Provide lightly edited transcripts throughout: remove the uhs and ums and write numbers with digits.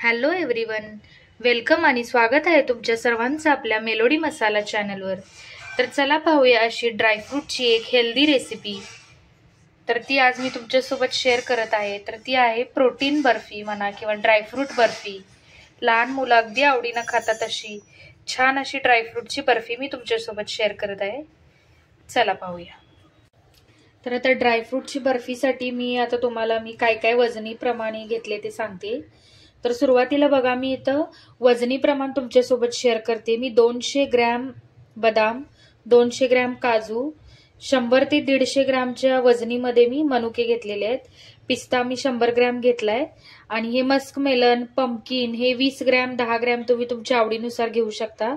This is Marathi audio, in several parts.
हॅलो एव्हरीवन, वेलकम आणि स्वागत आहे तुमच्या सर्वांचं आपल्या मेलोडी मसाला चॅनलवर। तर चला पाहूया अशी ड्रायफ्रूटची एक हेल्दी रेसिपी। तर ती आज मी तुमच्यासोबत शेअर करत आहे। तर ती आहे प्रोटीन बर्फी म्हणा किंवा ड्रायफ्रूट बर्फी। लहान मुलं अगदी आवडीने खातात अशी छान अशी ड्रायफ्रूटची बर्फी मी तुमच्यासोबत शेअर करत आहे। चला पाहूया। तर आता ड्रायफ्रूटची बर्फीसाठी मी आता तुम्हाला काय काय वजनी प्रमाणे घेतले ते सांगते। तर सुरुवातीला बघा, मी इथं वजनी प्रमाण तुमच्यासोबत शेअर करते। मी 200 ग्रॅम बदाम, 200 ग्रॅम काजू, 100 ते 150 ग्रॅमच्या वजनीमध्ये मी मनुके घेतलेले आहेत। पिस्ता मी 100 ग्रॅम घेतलाय आणि हे मस्क मेलन, पंपकिन हे 20 ग्रॅम, 10 ग्रॅम तुम्ही तुमच्या आवडीनुसार घेऊ शकता।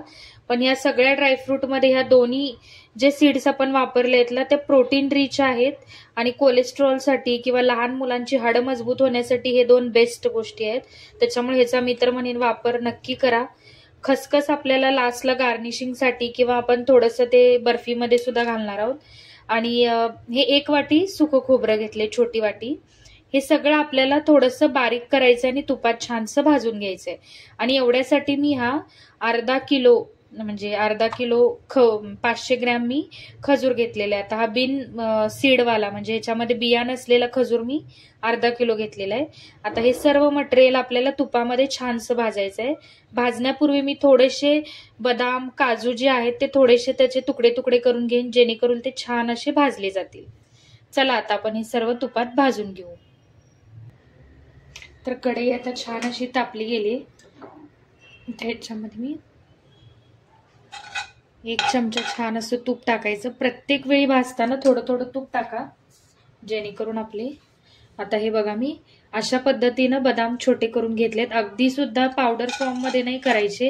पण या सगळ्या ड्रायफ्रूट मध्ये ह्या दोन्ही जे सीड्स आपण वापरले आहेत त्या प्रोटीन रिच आहेत आणि कोलेस्ट्रॉल साठी किंवा लहान मुलांची हाडं मजबूत होण्यासाठी हे दोन बेस्ट गोष्टी आहेत। त्याच्यामुळे ह्याचा मी तर म्हणेन वापर नक्की करा। खसखस आपल्याला लास्टला गार्निशिंग साठी किंवा आपण थोडंसं ते बर्फीमध्ये सुद्धा घालणार आहोत। आणि हे 1 वाटी सुकं खोबरं घेतले, छोटी वाटी। हे सगळं आपल्याला थोडंसं बारीक करायचं आणि तुपात छानसं भाजून घ्यायचंय। आणि एवढ्यासाठी मी हा अर्धा किलो 500 ग्रॅम मी खजूर घेतलेला आहे। आता हा बिन सीडवाला म्हणजे ह्याच्यामध्ये बिया नसलेला खजूर मी अर्धा किलो घेतलेला आहे। आता हे सर्व मटेरियल आपल्याला तुपामध्ये छानसं भाजायचं आहे। भाजण्यापूर्वी मी थोडेसे बदाम, काजू जे आहेत ते थोडेसे त्याचे तुकडे तुकडे करून घेईन, जेणेकरून ते छान असे भाजले जातील। चला आता आपण हे सर्व तुपात भाजून घेऊ। तर कढई आता छान अशी तापली गेली। ह्याच्यामध्ये मी 1 चमचा छान असं तूप टाकायचं। प्रत्येक वेळी भाजताना थोडं थोडं तूप टाका, जेणेकरून आपले आता हे बघा, मी अशा पद्धतीनं बदाम छोटे करून घेतलेत। अगदी सुद्धा पावडर फॉर्म मध्ये नाही करायचे,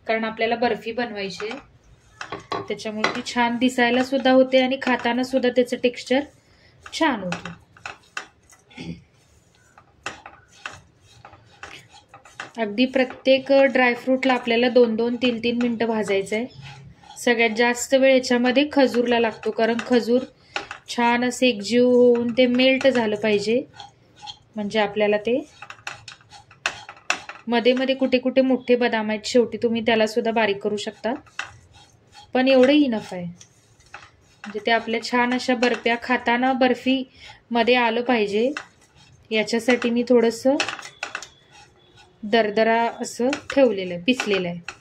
कारण आपल्याला बर्फी बनवायची आहे। त्याच्यामुळे ती छान दिसायला सुद्धा होते आणि खाताना सुद्धा त्याचं टेक्स्चर छान होतं। अगदी प्रत्येक ड्रायफ्रूटला आपल्याला 2-2, 3-3 मिनिटं भाजायचं आहे। सगळ्यात जास्त वेळ याच्यामध्ये खजूरला लागतो, कारण खजूर छान असे एकजीव होऊन ते मेल्ट झालं पाहिजे। म्हणजे आपल्याला ते मध्ये मध्ये कुठे कुठे मोठे बदाम आहेत, शेवटी तुम्ही त्याला सुद्धा बारीक करू शकता, पण एवढं इनफ आहे। म्हणजे ते आपल्या छान अशा बर्फ्या खाताना बर्फी मध्ये आलं पाहिजे, याच्यासाठी मी थोडंसं दरदरा असं ठेवलेलं आहे, पिसलेलं आहे।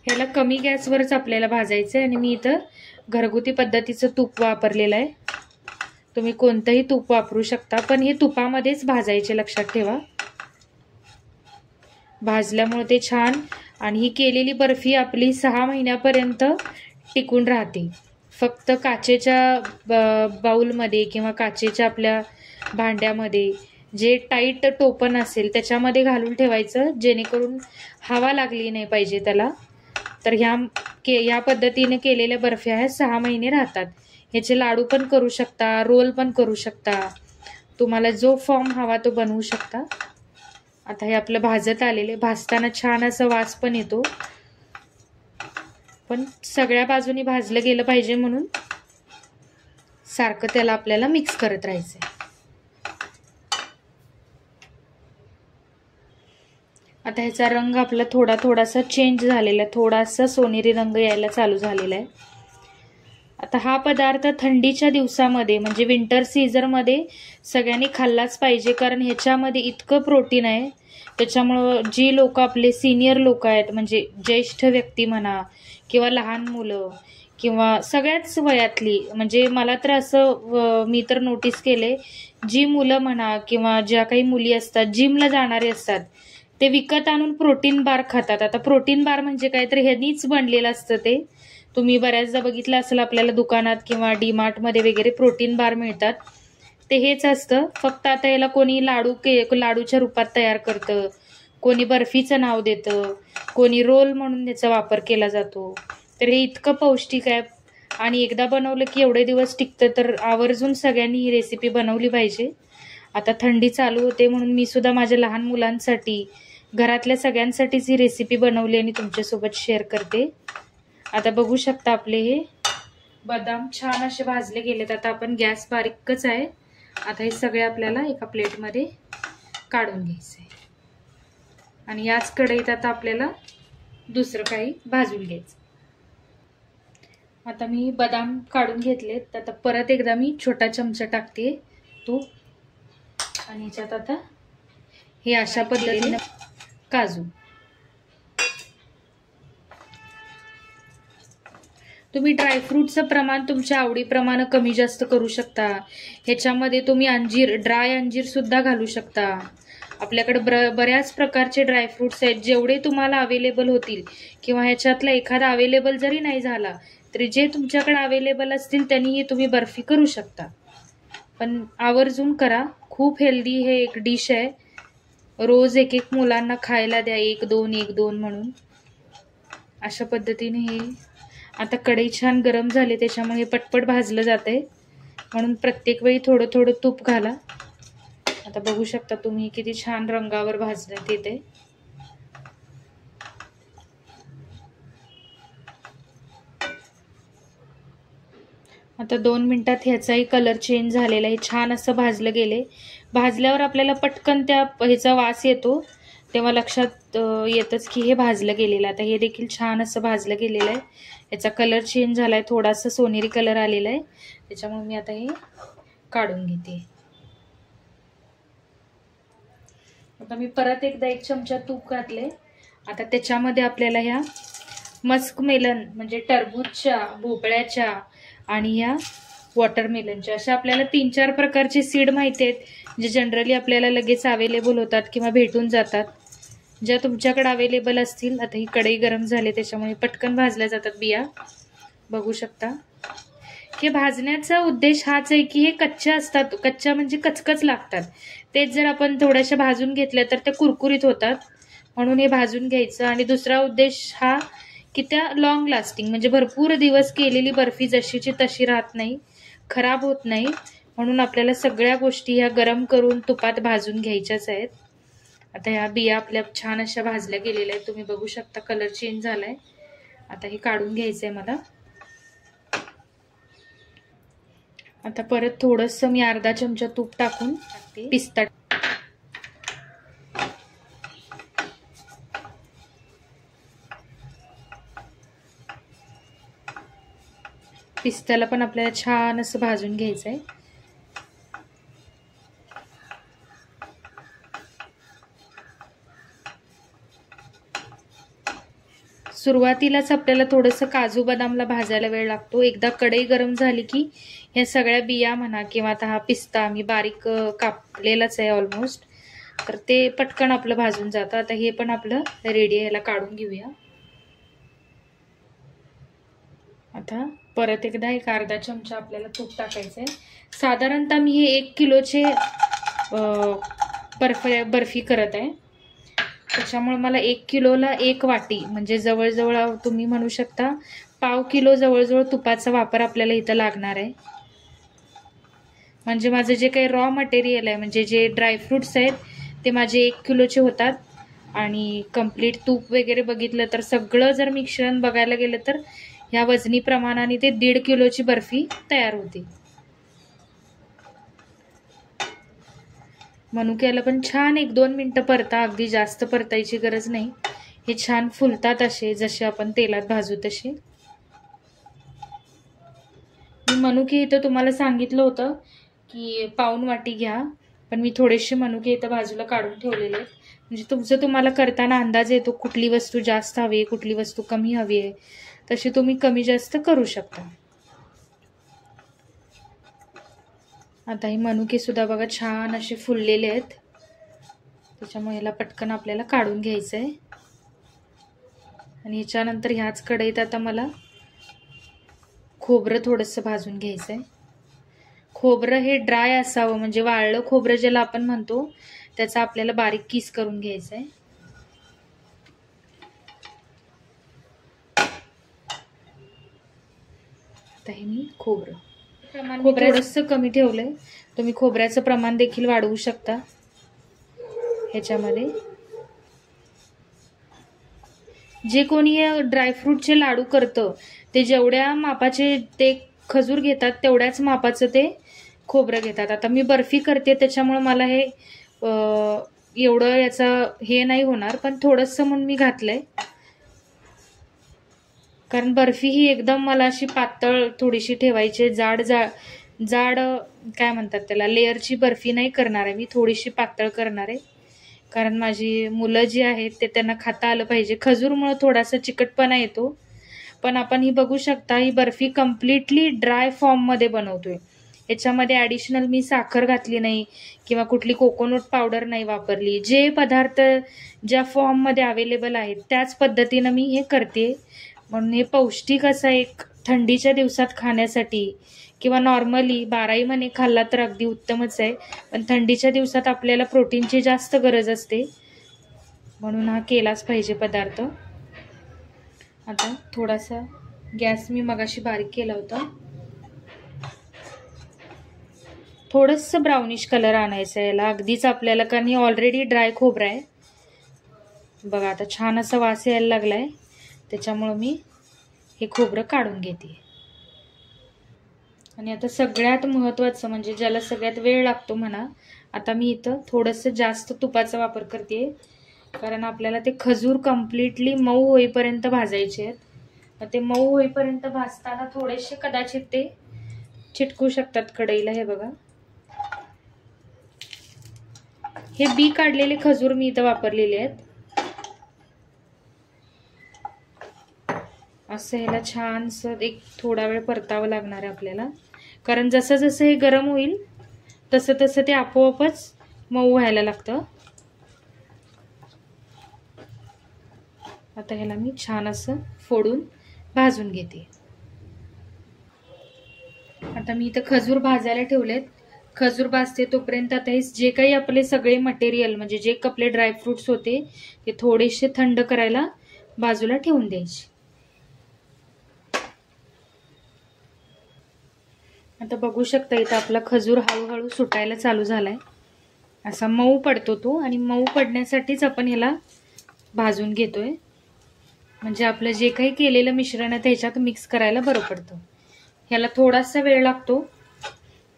ह्याला कमी गॅसवरच आपल्याला भाजायचं आहे। आणि मी इथं घरगुती पद्धतीचं तूप वापरलेलं आहे। तुम्ही कोणतंही तूप वापरू शकता, पण हे तुपामध्येच भाजायचे, लक्षात ठेवा। भाजल्यामुळे ते छान, आणि ही केलेली बर्फी आपली 6 महिन्यापर्यंत टिकून राहते। फक्त काचेच्या बाउलमध्ये किंवा काचेच्या आपल्या भांड्यामध्ये जे टाईट टोपण असेल त्याच्यामध्ये घालून ठेवायचं, जेणेकरून हवा लागली नाही पाहिजे त्याला। तर ह्या पद्धतीने केलेल्या बर्फ्या ह्या 6 महिने राहतात। ह्याचे लाडू पण करू शकता, रोल पण करू शकता, तुम्हाला जो फॉर्म हवा तो बनवू शकता। आता हे आपलं भाजत आलेले, भाजताना छान असा वास पण येतो, पण सगळ्या बाजूनी भाजलं गेलं पाहिजे म्हणून सारखं त्याला आपल्याला मिक्स करत राहायचंय। आता ह्याचा रंग आपला थोडासा चेंज झालेला, थोडासा सोनेरी रंग यायला चालू झालेला आहे। आता हा पदार्थ थंडीच्या दिवसामध्ये म्हणजे विंटर सीझन मध्ये सगळ्यांनी खाल्लाच पाहिजे, कारण ह्याच्यामध्ये इतकं प्रोटीन आहे। त्याच्यामुळं जी लोक आपले सिनियर लोक आहेत, म्हणजे ज्येष्ठ व्यक्ती म्हणा किंवा लहान मुलं किंवा सगळ्याच वयातली, म्हणजे मला तर असं मी तर नोटीस केले, जी मुलं म्हणा किंवा ज्या काही मुली असतात, जिमला जाणारे असतात, ते विकत आणून प्रोटीन बार खातात। आता प्रोटीन बार म्हणजे काय, तर ह्यानीच बनलेलं असतं ते। तुम्ही बऱ्याचदा बघितलं असेल आपल्याला दुकानात किंवा डीमार्ट मध्ये वगैरे प्रोटीन बार मिळतात, ते हेच असतं। फक्त आता याला कोणी लाडूच्या रूपात तयार करतं, कोणी बर्फीचं नाव देतं, कोणी रोल म्हणून याचा वापर केला जातो। तर हे इतकं पौष्टिक आहे आणि एकदा बनवलं की एवढे दिवस टिकतं। तर आवर्जून सगळ्यांनी ही रेसिपी बनवली पाहिजे। आता थंडी चालू होते म्हणून मी सुद्धा माझ्या लहान मुलांसाठी, घरातल्या सगळ्यांसाठीच ही रेसिपी बनवली आणि तुमच्यासोबत शेअर करते। आता बघू शकता आपले हे बदाम छान असे भाजले गेलेत। आता आपण गॅस बारीकच आहे। आता हे सगळे आपल्याला एका प्लेटमध्ये काढून घ्यायचं आहे. आणि याच कढईत आता आपल्याला दुसरं काही भाजून घ्यायचं. आता मी बदाम काढून घेतलेत. आता परत एकदा मी छोटा चमचा टाकते तूप. आणि याच्यात आता हे अशा पद्धतीने काजू. तुम्ही ड्रायफ्रूटचं प्रमाण तुमच्या आवडीप्रमाणे कमी जास्त करू शकता. ह्याच्यामध्ये तुम्ही अंजीर, ड्राय अंजीर सुद्धा घालू शकता. आपल्याकडे बऱ्याच प्रकारचे ड्रायफ्रुट्स आहेत. जेवढे तुम्हाला अवेलेबल होतील किंवा ह्याच्यातला एखादा अवेलेबल जरी नाही झाला तरी जे तुमच्याकडे अवेलेबल असतील त्यांनीही तुम्ही बर्फी करू शकता. पण आवर्जून करा. खूप हेल्दी हे एक डिश आहे. रोज एक एक मुलांना खायला द्या, 1-2 म्हणून. अशा पद्धतीने हे आता कढई छान गरम झाली त्याच्यामुळे पटपट भाजलं जातंय. म्हणून प्रत्येक वेळी थोडं थोडं तूप घाला. आता बघू शकता तुम्ही किती छान रंगावर भाजलं तिथे. आता 2 मिनिटात ह्याचाही कलर चेंज झालेला आहे. छान असं भाजलं गेले. भाजल्यावर आपल्याला पटकन त्या ह्याचा वास येतो तेव्हा लक्षात येतच की हे भाजलं गेलेलं. आता हे देखील छान असं भाजलं गेलेलं आहे. याचा कलर चेंज झालाय, थोडासा सोनेरी कलर आलेला आहे. त्याच्यामुळे मी आता हे काढून घेते. आता मी परत एकदा 1 चमचा तूप घातले. आता त्याच्यामध्ये आपल्याला ह्या मस्क मेलन म्हणजे टरबूजच्या, भोपळ्याच्या आणि ह्या वॉटरमेलनच्या अशा आपल्याला 3-4 प्रकारचे सीड माहिती आहेत जे जनरली आपल्याला लगेच अवेलेबल होतात किंवा भेटून जातात. ज्या तुमच्याकडे अवेलेबल असतील. आता ही कढई गरम झाली त्याच्यामुळे पटकन भाजल्या जातात बिया. बघू शकता. हे भाजण्याचा उद्देश हाच आहे की हे कच्च्या असतात. कच्च्या म्हणजे कचकच लागतात. तेच जर आपण थोड्याशा भाजून घेतल्या तर त्या कुरकुरीत होतात. म्हणून हे भाजून घ्यायचं. आणि दुसरा उद्देश हा की त्या लॉंग लास्टिंग म्हणजे भरपूर दिवस केलेली बर्फी जशीची तशी राहत नाही, खराब होत नाही. म्हणून आपल्याला सगळ्या गोष्टी ह्या गरम करून तुपात भाजून घ्यायच्याच आहेत. आता ह्या बिया आपल्या छान अशा भाजल्या गेलेल्या आहेत. तुम्ही बघू शकता कलर चेंज झालाय. आता हे काढून घ्यायचंय मला. आता परत थोडंसं मी अर्धा चमचा तूप टाकून पिस्ता. पिस्त्याला पण आपल्याला छान असं भाजून घ्यायचंय. सुरुवातीलाच आपल्याला थोडंसं काजू बदामला भाजायला वेळ लागतो. एकदा कढई गरम झाली की ह्या सगळ्या बिया म्हणा किंवा आता हा पिस्ता मी बारीक कापलेलाच आहे ऑलमोस्ट, तर ते पटकन आपलं भाजून जातं. आता हे पण आपलं रेडी आहे. ह्याला काढून घेऊया. आता परत एकदा एक अर्धा चमचा आपल्याला तूप टाकायचं आहे. साधारणतः मी हे 1 किलोचे बर्फी करत आहे. त्याच्यामुळे मला 1 किलोला 1 वाटी म्हणजे जवळजवळ तुम्ही म्हणू शकता पाव किलो जवळजवळ तुपाचा वापर आपल्याला इथं लागणार आहे. म्हणजे माझं जे काही रॉ मटेरियल आहे म्हणजे जे ड्रायफ्रुट्स आहेत ते माझे 1 किलोचे होतात. आणि कंप्लीट तूप वगैरे बघितलं तर सगळं जर मिश्रण बघायला गेलं तर ह्या वजनी प्रमाणाने ते 1.5 किलोची बर्फी तयार होते. मनुक्याला पण छान 1-2 मिनिटं परता. अगदी जास्त परतायची गरज नाही. हे छान फुलतात असे जसे आपण तेलात भाजू तसे. मी मनुके इथं तुम्हाला सांगितलं होतं की पाऊण वाटी घ्या, पण मी थोडेसे मनुके इथं बाजूला काढून ठेवलेले आहेत. म्हणजे तुम्हाला करताना अंदाज येतो कुठली वस्तू जास्त हवी आहे, कुठली वस्तू कमी हवी आहे, तशी तुम्ही कमी जास्त करू शकता. आता ही मनुके सुद्धा बघा छान असे फुललेले आहेत. त्याच्यामुळे याला पटकन आपल्याला काढून घ्यायचं आहे. आणि ह्याच्यानंतर ह्याच कढईत आता मला खोबरं थोडंसं भाजून घ्यायचं आहे. खोबरं हे ड्राय असावं म्हणजे वाळलं खोबरं ज्याला आपण म्हणतो त्याचा आपल्याला बारीक किस करून घ्यायचं आहे. आता हे मी खोबरं थोडंसं कमी ठेवलंय. तुम्ही खोबऱ्याचं प्रमाण देखील वाढवू शकता ह्याच्यामध्ये. जे कोणी ड्रायफ्रूटचे लाडू करतं ते जेवढ्या मापाचे ते खजूर घेतात तेवढ्याच मापाचं ते खोबरं घेतात. आता मी बर्फी करते त्याच्यामुळे मला हे एवढं याचं हे नाही होणार, पण थोडंसं म्हणून मी घातलंय. कारण बर्फी ही एकदम मला अशी पातळ थोडीशी ठेवायची, जाड काय म्हणतात त्याला, लेअरची बर्फी नाही करणार आहे मी, थोडीशी पातळ करणार आहे. कारण माझी मुलं जी आहेत ते त्यांना खाता आलं पाहिजे. खजूरमुळे थोडासा चिकटपणा येतो. पण आपण ही बघू शकता, ही बर्फी कम्प्लिटली ड्राय फॉर्ममध्ये बनवतोय. याच्यामध्ये ॲडिशनल मी साखर घातली नाही किंवा कुठली कोकोनट पावडर नाही वापरली. जे पदार्थ ज्या फॉर्ममध्ये अवेलेबल आहेत त्याच पद्धतीनं मी हे करते. म्हणून हे पौष्टिक असा एक थंडीच्या दिवसात खाण्यासाठी किंवा नॉर्मली 12ही महिने खाल्ला तर अगदी उत्तमच आहे. पण थंडीच्या दिवसात आपल्याला प्रोटीनची जास्त गरज असते, म्हणून हा केलाच पाहिजे पदार्थ. आता थोडासा गॅस मी मगाशी बारीक केला होता. थोडंसं ब्राउनिश कलर आणायचं आहे याला अगदीच आपल्याला, कारण ही ऑलरेडी ड्राय खोबरं आहे. बघा आता छान असा वास यायला लागलाय, त्याच्यामुळं मी हे खोबरं काढून घेते. आणि आता सगळ्यात महत्त्वाचं म्हणजे ज्याला सगळ्यात वेळ लागतो म्हणा, आता मी इथं थोडंसं जास्त तुपाचा वापर करते. कारण आपल्याला ते खजूर कम्प्लिटली मऊ होईपर्यंत भाजायचे आहेत. ते मऊ होईपर्यंत भाजताना थोडेसे कदाचित ते चिटकू शकतात कढईला. हे बघा, हे बी काढलेले खजूर मी इथं वापरलेले आहेत. असं ह्याला छानसं एक थोडा वेळ परतावं लागणार आहे आपल्याला. कारण जसं जसं हे गरम होईल तसं तसं ते आपोआपच मऊ व्हायला लागतं. आता ह्याला मी छान असं फोडून भाजून घेते. आता मी इथं खजूर भाजायला ठेवलेत. खजूर भाजते तोपर्यंत आता हे जे काही आपले सगळे मटेरियल म्हणजे जे आपले ड्रायफ्रुट्स होते ते थोडेसे थंड करायला बाजूला ठेवून द्यायचे. आता बघू शकता इथं आपला खजूर हळूहळू सुटायला चालू झालाय. असा मऊ पडतो तो, आणि मऊ पडण्यासाठीच आपण ह्याला भाजून घेतोय. म्हणजे आपलं जे काही केलेलं मिश्रण आहे त्याच्यात मिक्स करायला बरं पडतं. ह्याला थोडासा वेळ लागतो,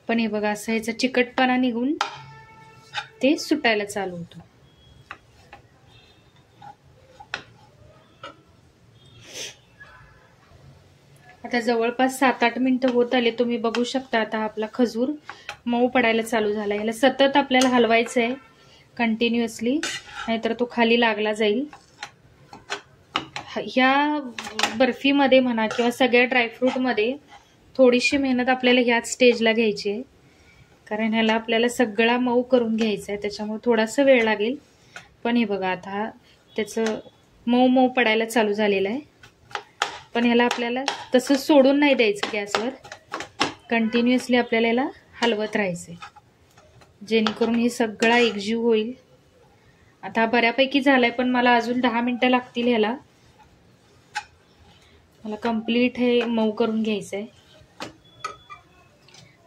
पण हे बघा असं ह्याचा चिकटपणा निघून ते सुटायला चालू होतं. आता जवळपास 7-8 मिनिटं होत आले. तुम्ही बघू शकता आता आपला खजूर मऊ पडायला चालू झाला. याला सतत आपल्याला हलवायचं आहे कंटिन्युअसली, नाहीतर तो खाली लागला जाईल. ह्या बर्फीमध्ये म्हणा किंवा सगळ्या ड्रायफ्रूटमध्ये थोडीशी मेहनत आपल्याला ह्याच स्टेजला घ्यायची आहे. कारण ह्याला आपल्याला सगळा मऊ करून घ्यायचा आहे, त्याच्यामुळे थोडासा वेळ लागेल. पण हे बघा आता त्याचं मऊ मऊ पडायला चालू झालेलं आहे. पण ह्याला आपल्याला तसं सोडून नाही द्यायचं गॅसवर, कंटिन्युअसली आपल्याला याला हलवत राहायचं आहे, जेणेकरून हे सगळा एकजीव होईल. आता बऱ्यापैकी झालाय, पण मला अजून 10 मिनिटं लागतील ह्याला. मला कंप्लीट हे मऊ करून घ्यायचं आहे.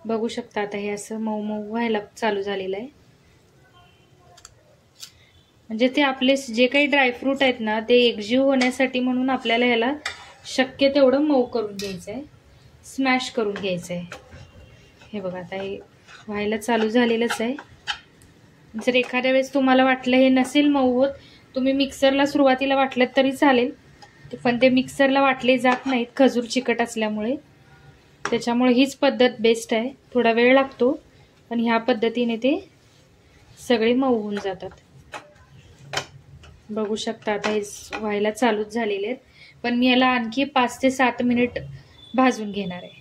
बघू शकता आता हे असं मऊ मऊ व्हायला चालू झालेलं आहे. म्हणजे ते आपले जे काही ड्रायफ्रूट आहेत ना ते एकजीव होण्यासाठी म्हणून आपल्याला ह्याला शक्य तेवढं मऊ करून घ्यायचं आहे, स्मॅश करून घ्यायचं आहे. हे बघा आता हे व्हायला चालू झालेलंच आहे. जर एखाद्या वेळेस तुम्हाला वाटलं हे नसेल मऊ होत, तुम्ही मिक्सरला सुरुवातीला वाटलं तरी चालेल, पण ते मिक्सरला वाटले जात नाहीत खजूर चिकट असल्यामुळे. त्याच्यामुळे हीच पद्धत बेस्ट आहे. थोडा वेळ लागतो, पण ह्या पद्धतीने ते सगळे मऊ होऊन जातात. बघू शकता आता हे व्हायला चालूच झालेले आहेत, पण मी याला आणखी 5 ते 7 मिनिट भाजून घेणार आहे.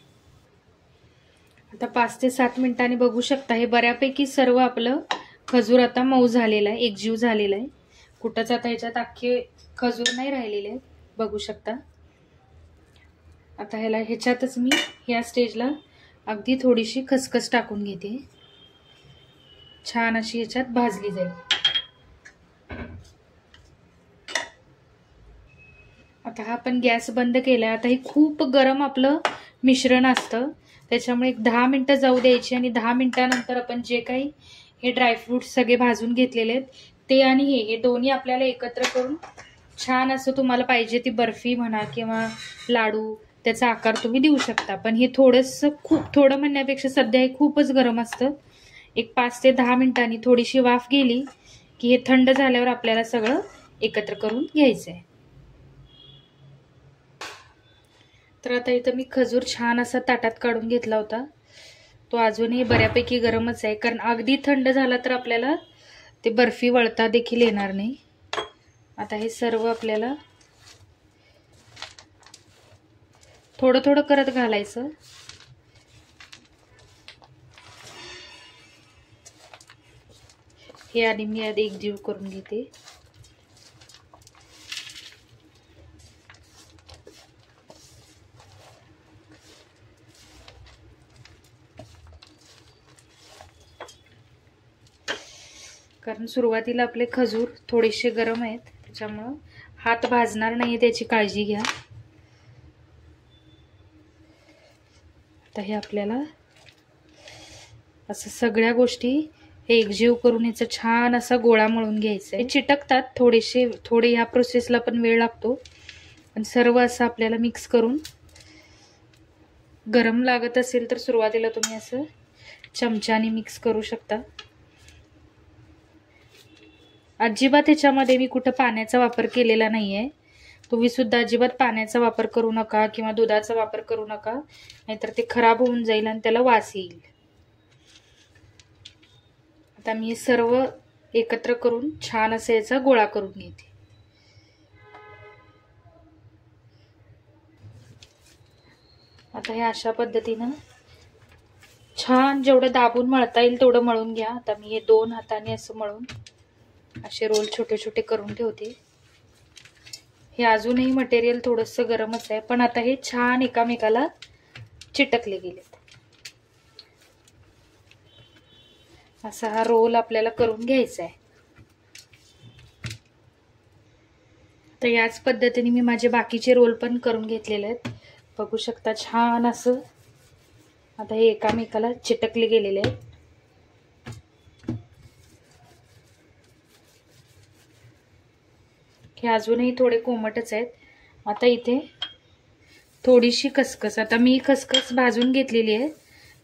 आता 5 ते 7 मिनिटांनी बघू शकता हे बऱ्यापैकी सर्व आपलं खजूर आता मऊ झालेलं आहे, एकजीव झालेला आहे. कुठंच आता ह्याच्यात अख्खे खजूर नाही राहिलेले आहेत, बघू शकता. आता ह्याच्यातच मी या स्टेजला अगदी थोडीशी खसखस टाकून घेते, छान अशी ह्याच्यात भाजली जाईल. आता हा आपण गॅस बंद केलाय. आता हे खूप गरम आपलं मिश्रण असतं, त्याच्यामुळे 10 मिनिटं जाऊ द्यायची, आणि 10 मिनिटानंतर आपण जे काही हे ड्रायफ्रूट्स सगळे भाजून घेतलेले आहेत ते आणि हे दोन्ही आपल्याला एकत्र करून छान असं तुम्हाला पाहिजे ती बर्फी म्हणा किंवा लाडू त्याचा आकार तुम्ही देऊ शकता. पण हे थोडंसं थोडं म्हणण्यापेक्षा सध्या हे खूपच गरम असतं. एक 5 ते 10 मिनिटांनी थोडीशी वाफ गेली की हे थंड झाल्यावर आपल्याला सगळं एकत्र करून घ्यायचं आहे. तर आता इथं मी खजूर छान असा ताटात काढून घेतला होता. तो अजूनही बऱ्यापैकी गरमच आहे, कारण अगदी थंड झाला तर आपल्याला ते बर्फी वळता देखील येणार नाही. आता हे सर्व आपल्याला थोडं थोडं करत घालायचं. हे आधी मी आधी एकजीव करून घेते. कारण सुरुवातीला आपले खजूर थोडेसे गरम आहेत, त्याच्यामुळं हात भाजणार नाही त्याची काळजी घ्या. आता हे आपल्याला असं सगळ्या गोष्टी हे एकजीव करून याचा छान असा गोळा मळून घ्यायचा आहे. चिटकतात थोडे ह्या प्रोसेसला पण वेळ लागतो, पण सर्व असं आपल्याला मिक्स करून, गरम लागत असेल तर सुरुवातीला तुम्ही असं चमच्याने मिक्स करू शकता. अजिबात ह्याच्यामध्ये मी कुठं पाण्याचा वापर केलेला नाहीये. तुम्ही सुद्धा अजिबात पाण्याचा वापर करू नका किंवा दुधाचा वापर करू नका, नाहीतर ते खराब होऊन जाईल आणि त्याला वास येईल. आता मी हे सर्व एकत्र करून छान असं याचा गोळा करून घेते. आता हे अशा पद्धतीनं छान जेवढं दाबून मळता येईल तेवढं मळून घ्या. आता मी हे 2 हाताने असं मळून असे रोल छोटे छोटे करून ठेवते. हे अजूनही मटेरियल थोडंसं गरमच आहे, पण आता हे छान एकामेकाला चिटकले गेलेत. असा हा रोल आपल्याला करून घ्यायचा आहे. तर याच पद्धतीने मी माझे बाकीचे रोल पण करून घेतलेले आहेत. बघू शकता छान असं आता हे एकामेकाला चिटकले गेलेले आहेत. हे अजूनही थोडे कोमटच आहेत. आता इथे थोडीशी खसखस, आता मी खसखस भाजून घेतलेली आहे,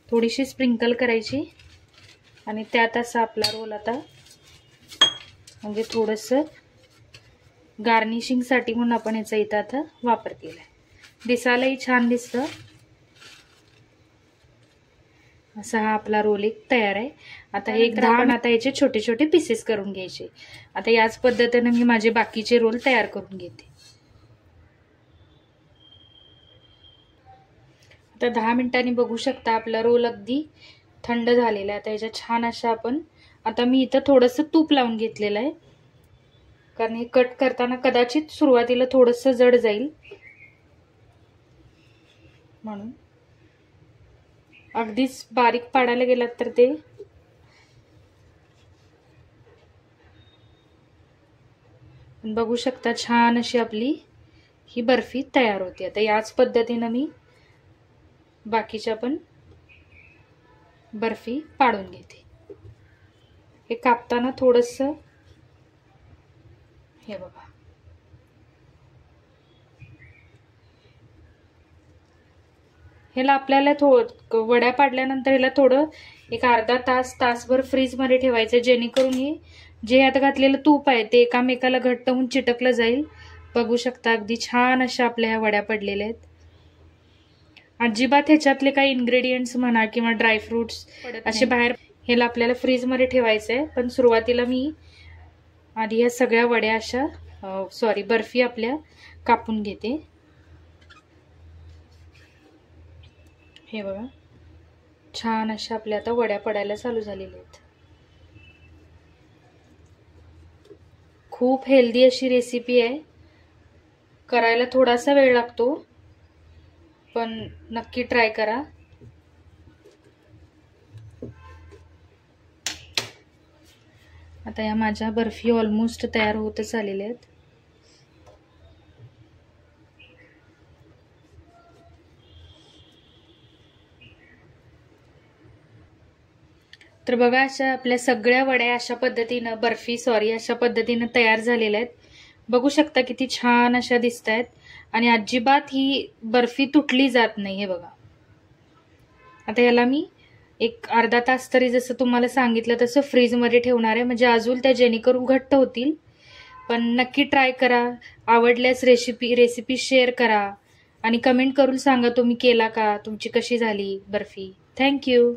थोडीशी स्प्रिंकल करायची आणि त्यात असा आपला रोल आता म्हणजे थोडंसं गार्निशिंगसाठी म्हणून आपण याचा इथं आता वापर केला आहे. दिसायलाही छान दिसतं. असा हा आपला रोल एक तयार आहे. आता हे आपण आता याचे छोटे छोटे पीसेस करून घ्यायचे. आता याच पद्धतीने मी माझे बाकीचे रोल तयार करून घेते. आता 10 मिनिटांनी बघू शकता आपला रोल अगदी थंड झालेला आहे. आता याच्या छान अशा आपण, आता मी इथं थोडंसं तूप लावून घेतलेलं आहे, कारण हे कट करताना कदाचित सुरुवातीला थोडंसं जड जाईल, म्हणून अगदीच बारीक पाडायला गेलात तर ते बघू शकता छान अशी आपली ही बर्फी तयार होते. आता याच पद्धतीने मी बाकीच्या पण बर्फी पाडून घेते. हे कापताना थोडंसं हे बघा, ह्याला आपल्याला वड्या पाडल्यानंतर ह्याला थोडं एक अर्धा तासभर फ्रीज मध्ये ठेवायचं, जेणेकरून हे जे यात घातलेलं तूप आहे ते एकामेकाला घट्ट होऊन चिटकलं जाईल. बघू शकता अगदी छान अशा आपल्या ह्या वड्या पडलेल्या आहेत. अजिबात ह्याच्यातले काही इन्ग्रेडियंट्स म्हणा किंवा ड्रायफ्रुट्स असे बाहेर, ह्याला आपल्याला फ्रीज मध्ये ठेवायचं आहे. पण सुरुवातीला मी आधी ह्या सगळ्या वड्या अशा बर्फी आपल्या कापून घेते. हे बघा छान अशा आपल्या आता वड्या पडायला चालू झालेल्या आहेत. खूप हेल्दी अशी रेसिपी आहे. करायला थोडासा वेळ लागतो, पण नक्की ट्राय करा. आता या माझ्या बर्फी ऑलमोस्ट तयार होतच आलेल्या आहेत. तर बघा अशा आपल्या सगळ्या वड्या अशा पद्धतीनं अशा पद्धतीनं तयार झालेल्या आहेत. बघू शकता किती छान अशा दिसत आहेत आणि अजिबात ही बर्फी तुटली जात नाही. हे बघा, आता याला मी एक अर्धा तास तरी जसं तुम्हाला सांगितलं तसं फ्रीजमध्ये ठेवणार आहे, म्हणजे अजून त्या जेणेकरून घट्ट होतील. पण नक्की ट्राय करा. आवडल्यास रेसिपी शेअर करा आणि कमेंट करून सांगा तुम्ही केला का, तुमची कशी झाली बर्फी. थँक्यू.